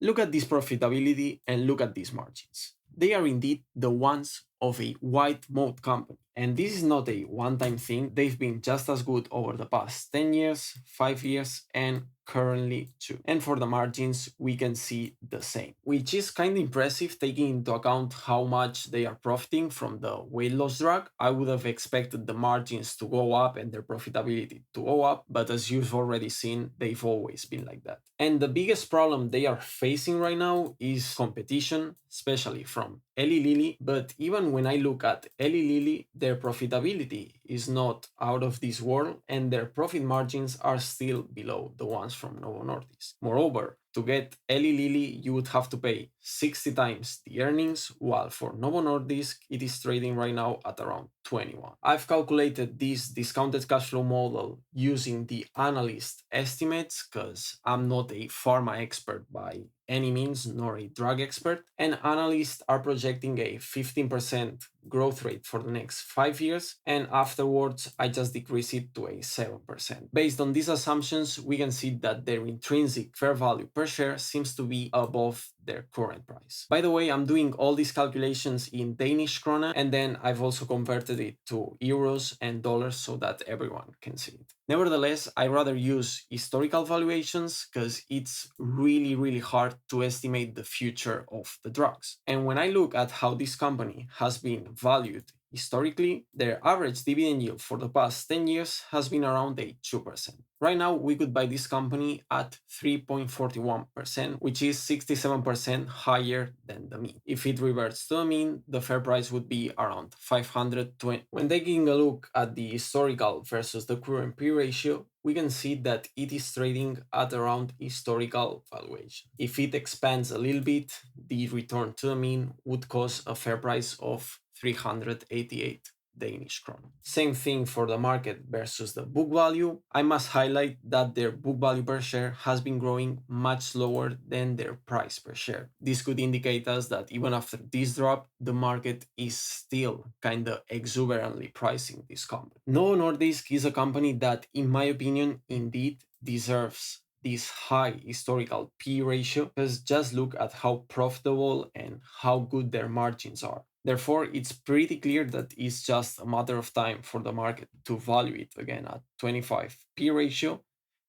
Look at this profitability and look at these margins. They are indeed the ones of a white moat company. And this is not a one-time thing. They've been just as good over the past 10 years, 5 years, and currently too. And for the margins, we can see the same, which is kind of impressive taking into account how much they are profiting from the weight loss drug. I would have expected the margins to go up and their profitability to go up, but as you've already seen, they've always been like that. And the biggest problem they are facing right now is competition, especially from Eli Lilly. But even when I look at Eli Lilly, their profitability is not out of this world and their profit margins are still below the ones from Novo Nordisk. Moreover, to get Eli Lilly, you would have to pay 60 times the earnings, while for Novo Nordisk, it is trading right now at around 21. I've calculated this discounted cash flow model using the analyst estimates because I'm not a pharma expert by any means, nor a drug expert, and analysts are projecting a 15% growth rate for the next 5 years, and afterwards I just decrease it to a 7%. Based on these assumptions, we can see that their intrinsic fair value per share seems to be above their current price. By the way, I'm doing all these calculations in Danish krone, and then I've also converted it to euros and dollars so that everyone can see it. Nevertheless, I rather use historical valuations because it's really hard to estimate the future of the drugs. And when I look at how this company has been valued historically, their average dividend yield for the past 10 years has been around a 2%. Right now, we could buy this company at 3.41%, which is 67% higher than the mean. If it reverts to the mean, the fair price would be around 520. When taking a look at the historical versus the current P ratio, we can see that it is trading at around historical valuation. If it expands a little bit, the return to the mean would cause a fair price of 388 Danish krone. Same thing for the market versus the book value. I must highlight that their book value per share has been growing much slower than their price per share. This could indicate us that even after this drop, the market is still kinda exuberantly pricing this company. Novo Nordisk is a company that, in my opinion, indeed deserves this high historical P ratio, because just look at how profitable and how good their margins are. Therefore, it's pretty clear that it's just a matter of time for the market to value it again at 25 P ratio.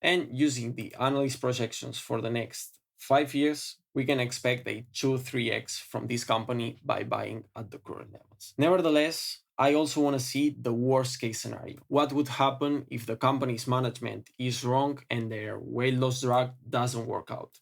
And using the analyst projections for the next 5 years, we can expect a 2-3x from this company by buying at the current levels. Nevertheless, I also want to see the worst case scenario. What would happen if the company's management is wrong and their weight loss drug doesn't work out?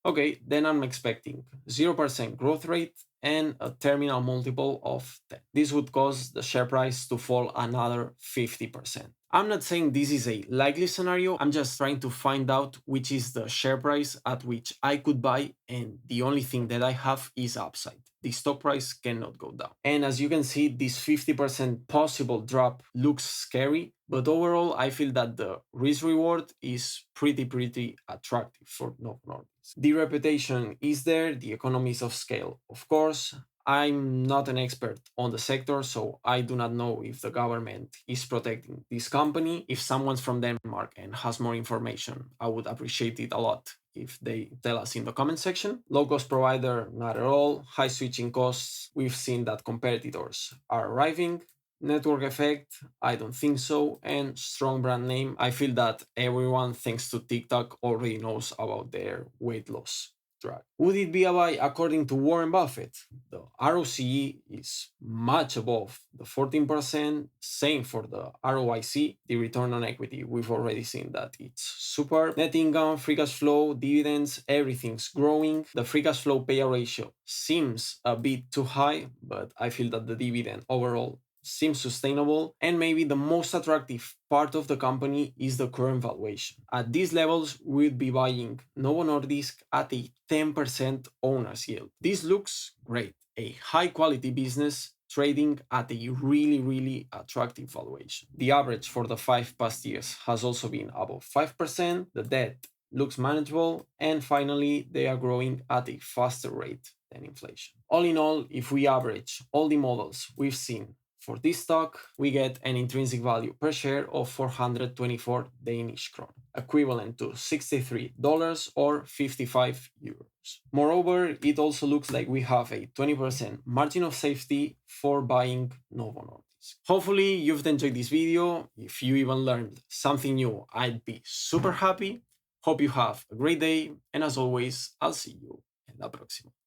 Okay, then I'm expecting 0% growth rate and a terminal multiple of 10. This would cause the share price to fall another 50%. I'm not saying this is a likely scenario, I'm just trying to find out which is the share price at which I could buy, and the only thing that I have is upside. The stock price cannot go down. And as you can see, this 50% possible drop looks scary, but overall, I feel that the risk reward is pretty attractive for Novo Nordisk. The reputation is there, the economies of scale, of course. I'm not an expert on the sector, so I do not know if the government is protecting this company. If someone's from Denmark and has more information, I would appreciate it a lot if they tell us in the comment section. Low cost provider, not at all. High switching costs, we've seen that competitors are arriving. Network effect, I don't think so. And strong brand name, I feel that everyone, thanks to TikTok, already knows about their weight loss drug. Would it be a buy according to Warren Buffett? The ROCE is much above the 14%. Same for the ROIC, the return on equity. We've already seen that it's super. Net income, free cash flow, dividends, everything's growing. The free cash flow payout ratio seems a bit too high, but I feel that the dividend overall seems sustainable, and maybe the most attractive part of the company is the current valuation. At these levels, we'd be buying Novo Nordisk at a 10% owner's yield. This looks great, a high quality business trading at a really attractive valuation. The average for the 5 past years has also been above 5%, the debt looks manageable, and finally, they are growing at a faster rate than inflation. All in all, if we average all the models we've seen For this stock, we get an intrinsic value per share of 424 Danish krone, equivalent to $63 or 55 euros. Moreover, it also looks like we have a 20% margin of safety for buying Novo Nordisk. Hopefully you've enjoyed this video. If you even learned something new, I'd be super happy. Hope you have a great day, and as always, I'll see you in la próxima.